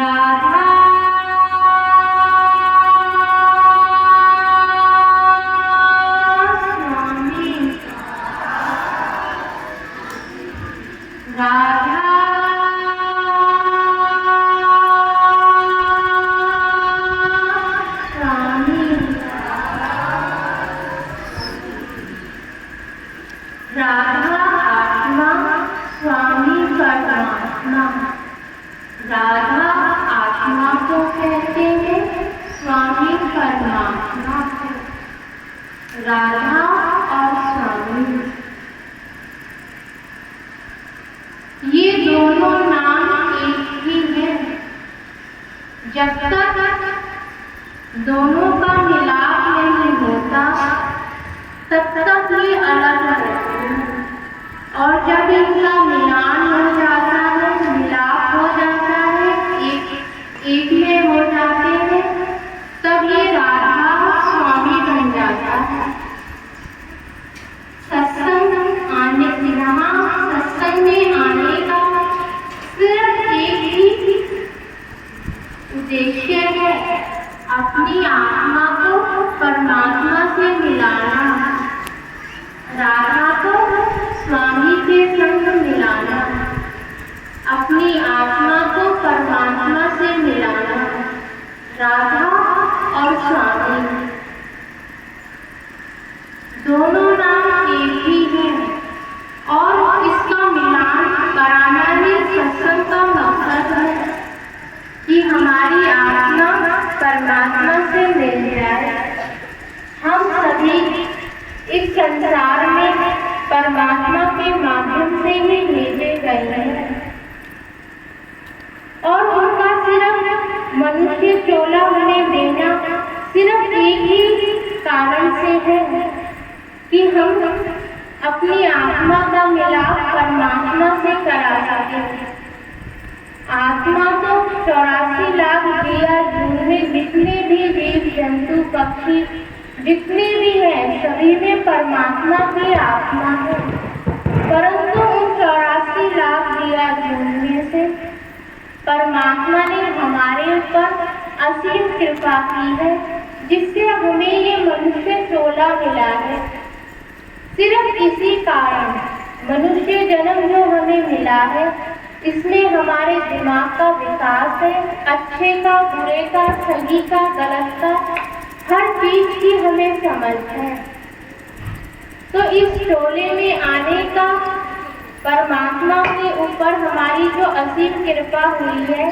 राधा स्वामी राधा स्वामी राधा आत्मा स्वामी परमात्मा। राधा आत्मा को कहते हैं, स्वामी परमात्मा को। राधा और स्वामी ये दोनों नाम एक ही हैं। जब तक दोनों का मिलाप नहीं होता तब तक ये अलग रहते हैं, और जब इनका मिलान हो जाता है, मिलाप हो जाता है, एक में हो जाते हैं, तब ये राधा स्वामी बन जाता है। सत्संग में आने का सिर्फ एक ही उद्देश्य है, अपनी आत्मा को परमात्मा से मिलाना, राधा को स्वामी के संग मिलाना, अपनी आत्मा को परमात्मा से मिलाना। राधा और स्वामी दोनों नाम एक ही हैं, और इसका मिलान कराना ही सत्संग का मकसद है कि हमारी आत्मा परमात्मा से मिल जाए। हम सभी इस संसार में परमात्मा के माध्यम से ही भेजे गए हैं, और उनका सिर्फ मनुष्य चोला हमें देना सिर्फ एक ही कारण से है कि हम अपनी आत्मा का मिलाप परमात्मा से करा सकें। आत्मा तो 84 लाख दिया जिनमें जितने भी जीव जंतु पक्षी जितने भी हैं, सभी में परमात्मा की आत्मा है। परंतु उन 84 लाख दिया जिनमें से परमात्मा ने हमारे ऊपर असीम कृपा की है, जिससे हमें ये मनुष्य चोला मिला है। सिर्फ इसी कारण मनुष्य जन्म जो हमें मिला है, इसमें हमारे दिमाग का विकास है, अच्छे का, बुरे का, सही का, गलत का, हर चीज की हमें समझ है। तो इस टोले में आने का परमात्मा के ऊपर हमारी जो असीम कृपा हुई है,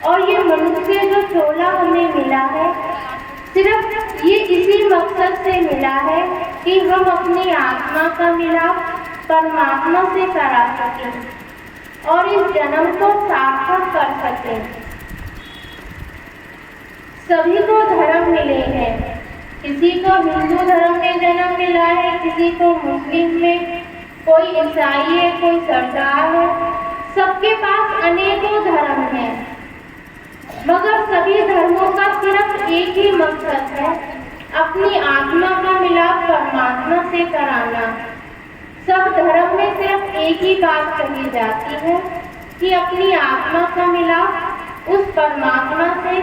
और ये मनुष्य जो चोला हमें मिला है, सिर्फ ये इसी मकसद से मिला है कि हम अपनी आत्मा का मिलाप परमात्मा से करा सकें और इस जन्म को सार्थक कर सकें। सभी को धर्म मिले हैं, किसी को हिंदू धर्म में जन्म मिला है, किसी को मुस्लिम में, कोई ईसाई है, कोई सरदार है, सबके पास अनेकों धर्म हैं, मगर सभी धर्मों का सिर्फ एक ही मकसद है, अपनी आत्मा का मिलाप परमात्मा से कराना। सब धर्म में सिर्फ एक ही बात कही जाती है कि अपनी आत्मा का मिलाप उस परमात्मा से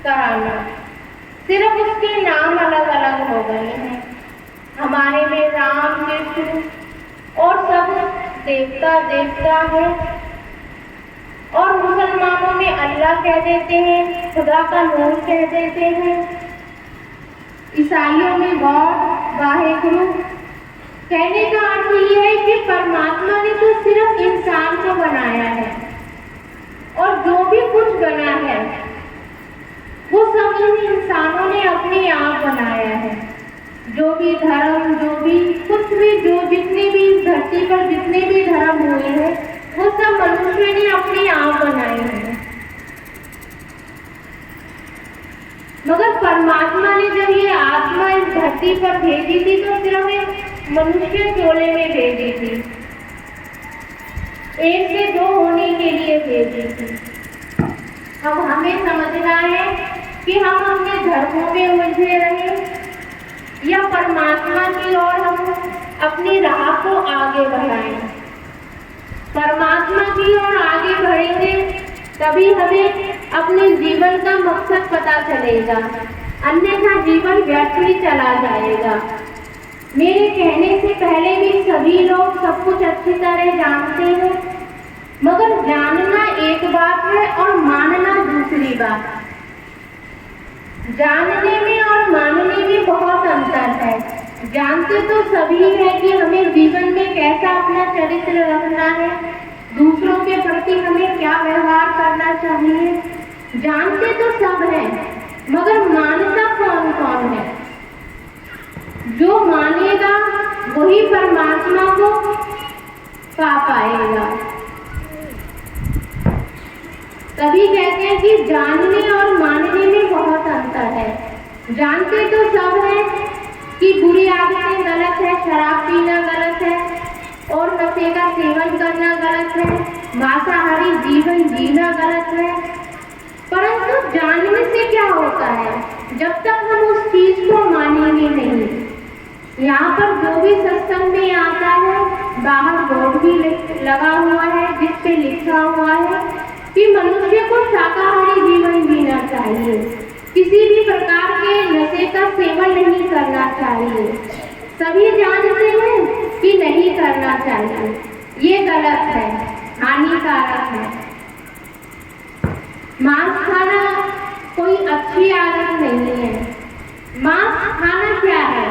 कराना। सिर्फ उसके नाम अलग अलग हो गए हैं। हमारे में राम, कृष्ण और सब देवता देवता है, और मुसलमानों में अल्लाह कह देते हैं, खुदा का नूर कह देते हैं, ईसाइयों में गॉड, वाहेगुरु। कहने का अर्थ ये है कि परमात्मा ने तो सिर्फ इंसान को बनाया है, और जो भी कुछ बना है वो सब इन इंसानों ने अपने आप बनाया है। जो भी धर्म, जो भी कुछ भी, जो जितने भी इस धरती पर जितने भी धर्म हुए हैं, वो सब मनुष्य ने अपने आप बनाए हैं। मगर परमात्मा ने जब ये आत्मा इस धरती पर भेजी थी, तो सिर्फ एक मनुष्य चोले में भेजी थी, एक से दो होने के लिए भेजी थी। अब हमें समझना है कि हम अपने धर्मों में उलझे रहे या परमात्मा की ओर हम अपनी राह को आगे बढ़ाएं। परमात्मा की ओर आगे बढ़ेंगे तभी हमें अपने जीवन का मकसद पता चलेगा, अन्यथा जीवन व्यर्थ ही चला जाएगा। मेरे कहने से पहले भी सभी लोग सब कुछ अच्छी तरह जानते हैं, मगर जानना एक बात है और मानना दूसरी बात। जानने में और मानने में बहुत अंतर है। जानते तो सभी हैं कि हमें जीवन में कैसा अपना चरित्र रखना है, दूसरों के प्रति हमें क्या व्यवहार करना चाहिए। जानते तो सब हैं, मगर मानता कौन कौन है? जो मानेगा वही परमात्मा को पा पाएगा। तभी कहते हैं कि जानने और मानने में बहुत अंतर है। जानते तो सब हैं कि बुरी आदतें गलत है, शराब पीना गलत है और नशे का सेवन करना गलत है, मांसाहारी जीवन जीना गलत है। परंतु जानने से क्या होता है? जब तक हम उस चीज को मानेंगे नहीं। यहाँ पर जो भी सत्संग में आता है, बाहर बोर्ड भी लगा हुआ है जिस पे लिखा हुआ है कि मनुष्य को शाकाहारी जीवन जीना चाहिए, किसी भी प्रकार के नशे का सेवन नहीं करना चाहिए। सभी जानते हैं कि नहीं करना चाहिए, ये गलत है, हानिकारक है। मांस खाना कोई अच्छी आदत नहीं है। मांस खाना क्या है?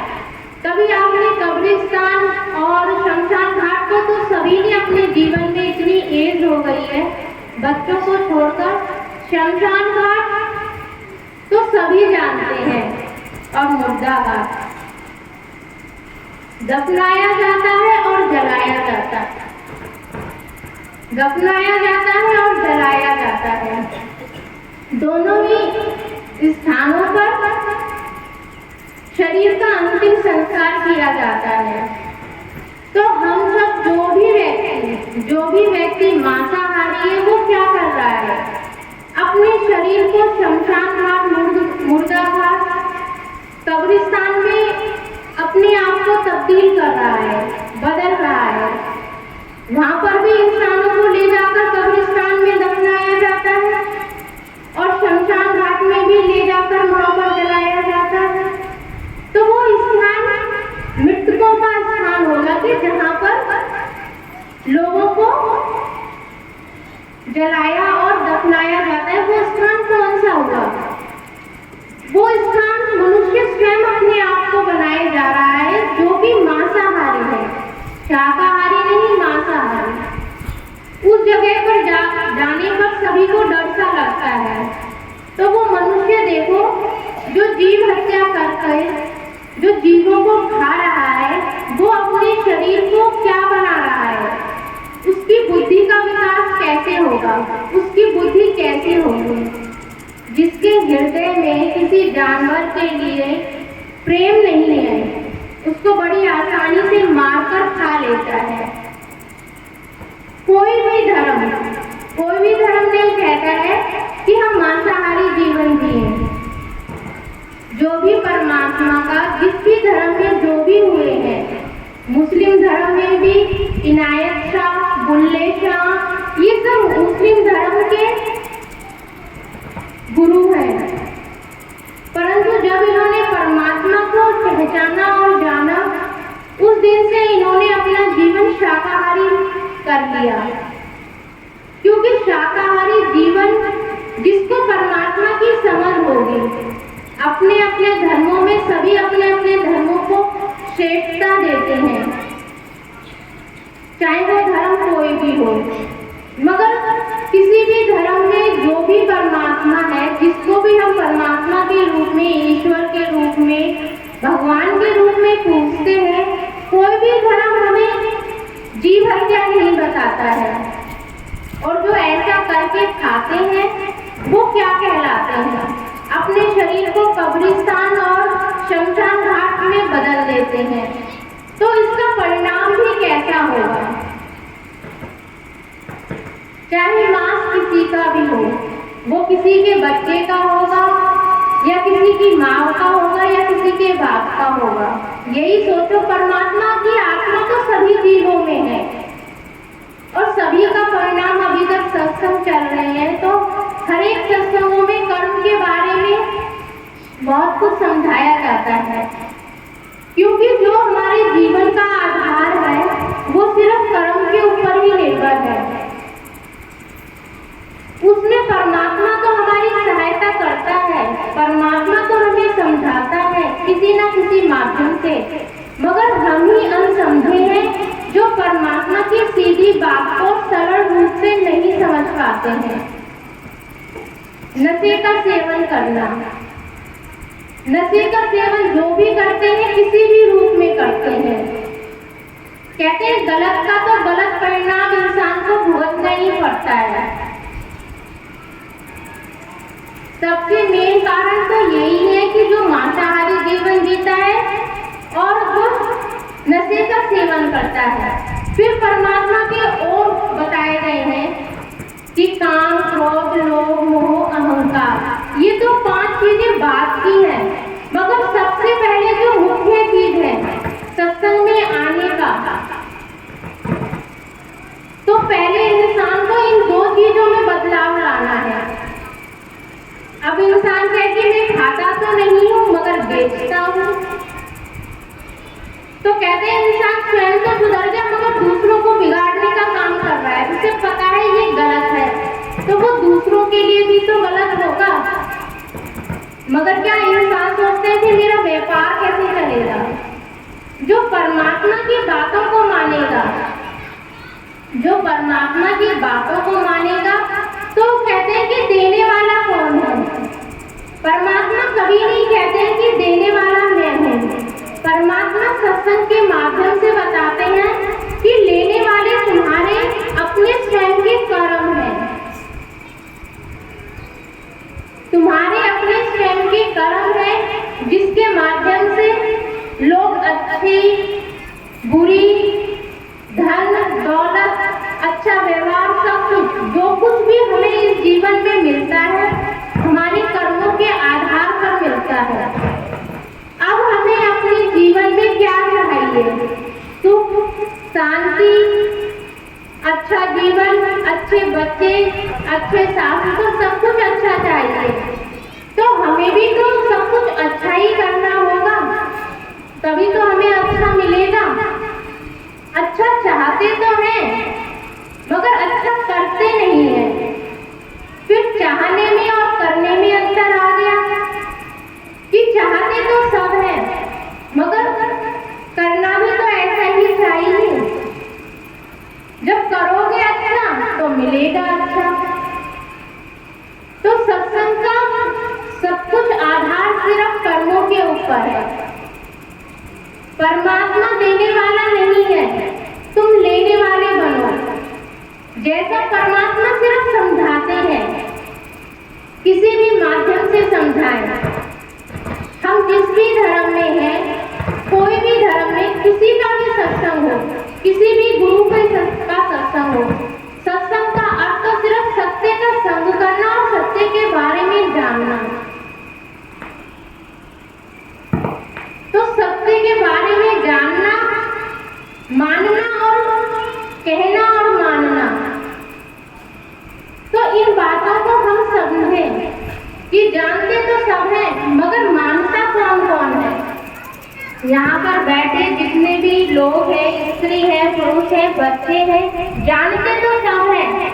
कभी आपने कब्रिस्तान और शमशान घाट को तो सभी ने अपने जीवन में इतनी एज हो गई है, बच्चों को छोड़कर शमशान घाट तो सभी जानते हैं। और मुर्दा घाट दफनाया जाता है और जलाया जाता है, दफनाया जाता है और जलाया जाता है। दोनों ही स्थानों पर शरीर का अंतिम संस्कार किया जाता है। तो हम सब जो भी व्यक्ति मांसाहारी है वो क्या कर रहा है? अपने शरीर को शमशान घाट, मुर्दा घाट, कब्रिस्तान में अपने आप को तब्दील कर रहा है, बदल रहा है। वहां पर भी इंसानों को ले जाकर कब्रिस्तान में दफनाया जाता है और शमशान घाट में भी ले जाकर वहां पर जलाया जाता है। तो वो स्थान मृतकों का स्थान होगा कि जहां पर लोगों को जलाया और दफनाया जाता है। वो स्थान कौन सा हुआ? वो स्थान मनुष्य स्वयं अपने आप को बनाए जा रहा है, जो कि मांसाहारी है, शाकाहारी नहीं, मांसाहारी। उस जगह पर जाने पर सभी को डर सा लगता है। तो वो मनुष्य देखो जो जीव हत्या करके, जो जीवों को खा रहा है, वो अपने शरीर को क्या बना रहा है? उसकी बुद्धि का विकास कैसे होगा? उसकी बुद्धि कैसे होगी? जिसके हृदय में किसी जानवर के लिए प्रेम नहीं है, उसको बड़ी आसानी से मारकर खा लेता है। कोई भी धर्म नहीं कहता है कि हम मांसाहारी जीवन जिएं। जो भी परमात्मा का जिस भी धर्म में जो भी हुए हैं, मुस्लिम धर्म में भी इनायत शाह, बुल्ले शाह, ये सब मुस्लिम धर्म के गुरु हैं। परंतु जब इन्होंने परमात्मा को पहचाना और जाना, उस दिन से इन्होंने अपना जीवन शाकाहारी कर लिया। क्योंकि शाकाहारी जीवन जिसको परमात्मा की समझ होगी, अपने अपने धर्मों में सभी अपने अपने धर्मों को श्रेष्ठता देते हैं, चाहे वो धर्म कोई भी हो। मगर किसी भी धर्म में जो भी परमात्मा है, जिसको भी हम परमात्मा के रूप में, ईश्वर के रूप में, भगवान के रूप में पूजते हैं, कोई भी धर्म हमें जीव हत्या नहीं बताता है। और जो ऐसा करके खाते हैं वो क्या कहलाते हैं? अपने शरीर को कब्रिस्तान और शमशान घाट में बदल देते हैं। तो इसका परिणाम भी कैसा होगा? चाहे मांस किसी का भी हो, वो किसी के बच्चे का होगा या किसी की माँ का होगा या किसी के बाप का होगा। यही सोचो, परमात्मा की आत्मा तो सभी जीवों में है और सभी का परिणाम अभी तक सत्संग चल रहे हैं तो सत्संगों में कर्म के बारे में बहुत कुछ समझाया जाता है, क्योंकि जो हमारे जीवन का आधार है वो सिर्फ कर्म के ऊपर ही निर्भर है। उसमें परमात्मा तो हमारी सहायता करता है, परमात्मा तो हमें समझाता है किसी न किसी माध्यम से, मगर हम ही अनसमझे हैं जो परमात्मा की सीधी बात को सरल रूप से नहीं समझ पाते हैं। नशे का सेवन करना, नशे का सेवन जो भी करते हैं किसी भी रूप में करते हैं, कहते हैं गलत का तो गलत परिणाम इंसान को भुगतना ही पड़ता है। सबसे मेन कारण तो यही है कि जो मांसाहारी जीवन जीता है और जो नशे का सेवन करता है। फिर परमात्मा के और बताए गए हैं कि काम, क्रोध, लोभ, मोह, अहंकार, ये तो 5 चीजें बात की है, मगर सबसे पहले जो मुख्य चीज है सत्संग में आने का, तो पहले इंसान को इन 2 चीजों में बदलाव लाना है। अब इंसान कहे कि मैं खाता तो नहीं हूं मगर बेचता हूं, तो कहते हैं इंसान स्वयं तो सुधर जाए मगर दूसरों को बिगाड़ने का काम कर रहा है, उसे पता है ये गलत है, तो वो दूसरों के लिए भी तो गलत होगा। मगर क्या इंसान सोचते हैं कि मेरा व्यापार कैसे चलेगा? जो परमात्मा की बातों को मानेगा, जो परमात्मा की बातों को मानेगा, तो कहते हैं कि देने वाला कौन है? परमात्मा कभी नहीं कहते हैं कि देने वाला मैं हूं। परमात्मा सत्संग के माध्यम से बताते हैं कि लेने वाले तुम्हारे अपने स्वयं के कर्म हैं, तुम्हारे अपने स्वयं के कर्म हैं, जिसके माध्यम से लोग अच्छी बुरी, धन दौलत, अच्छा व्यवहार, सब कुछ जो कुछ भी हमें इस जीवन में मिलता है हमारे कर्मों के आधार पर मिलता है। अब हमें अपने जीवन में क्या चाहिए? सुख, शांति, अच्छा जीवन, अच्छे बच्चे, अच्छे सास को सब कुछ अच्छा चाहिए, तो हमें भी तो सब कुछ अच्छा ही करना होगा, तभी तो हमें अच्छा मिलेगा। अच्छा चाहते तो हैं मगर अच्छा करते नहीं है। फिर चाहने में और करने में अंतर आ गया कि चाहते तो सब है मगर करना भी तो ऐसा ही चाहिए। जब करोगे अच्छा तो मिलेगा अच्छा। तो सत्संग का सब कुछ आधार सिर्फ कर्मों के ऊपर है। परमात्मा देने वाला नहीं है, तुम लेने वाले बनो। जैसा परमात्मा सिर्फ समझाते हैं, किसी भी माध्यम से समझाएं। हम जिस भी धर्म में हैं, कोई भी धर्म में किसी का भी सत्संग हो, किसी भी गुरु का सत्संग हो, सत्संग का अर्थ तो सिर्फ सत्य का संग करना और सत्य के बारे में जानना। तो सत्य के बारे में जानना, मानना और कहना और मानना, तो इन बातों को हम समझें कि जानते तो सब हैं मगर मानता कौन कौन है। यहाँ पर बैठे जितने भी लोग हैं, स्त्री है, पुरुष है, बच्चे हैं, जानते तो सब हैं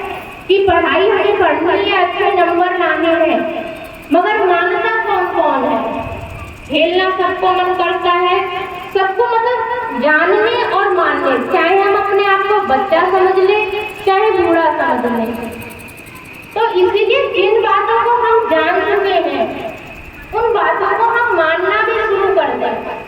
कि पढ़ाई हमें पढ़नी है, अच्छे नंबर लाने हैं, मगर मानता कौन कौन है? खेलना सबको मन करता है, सबको मतलब जानने और मानने, चाहे हम अपने आप को बच्चा समझ लें चाहे बूढ़ा समझ लें। तो इसीलिए जिन बातों को हम जान चुके हैं उन बातों को हम मानना भी शुरू कर दें।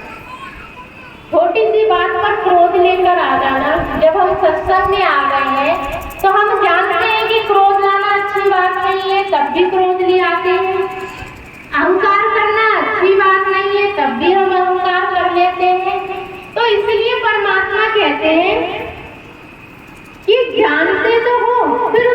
छोटी सी बात पर क्रोध लेकर आ जाना, जब हम सत्संग में आ गए हैं तो हम जानते हैं कि क्रोध लाना अच्छी बात नहीं है, तब भी क्रोध ले आते हैं। अहंकार करना अच्छी बात नहीं है, तब भी हम अहंकार कर लेते हैं। तो इसलिए परमात्मा कहते हैं कि जानते तो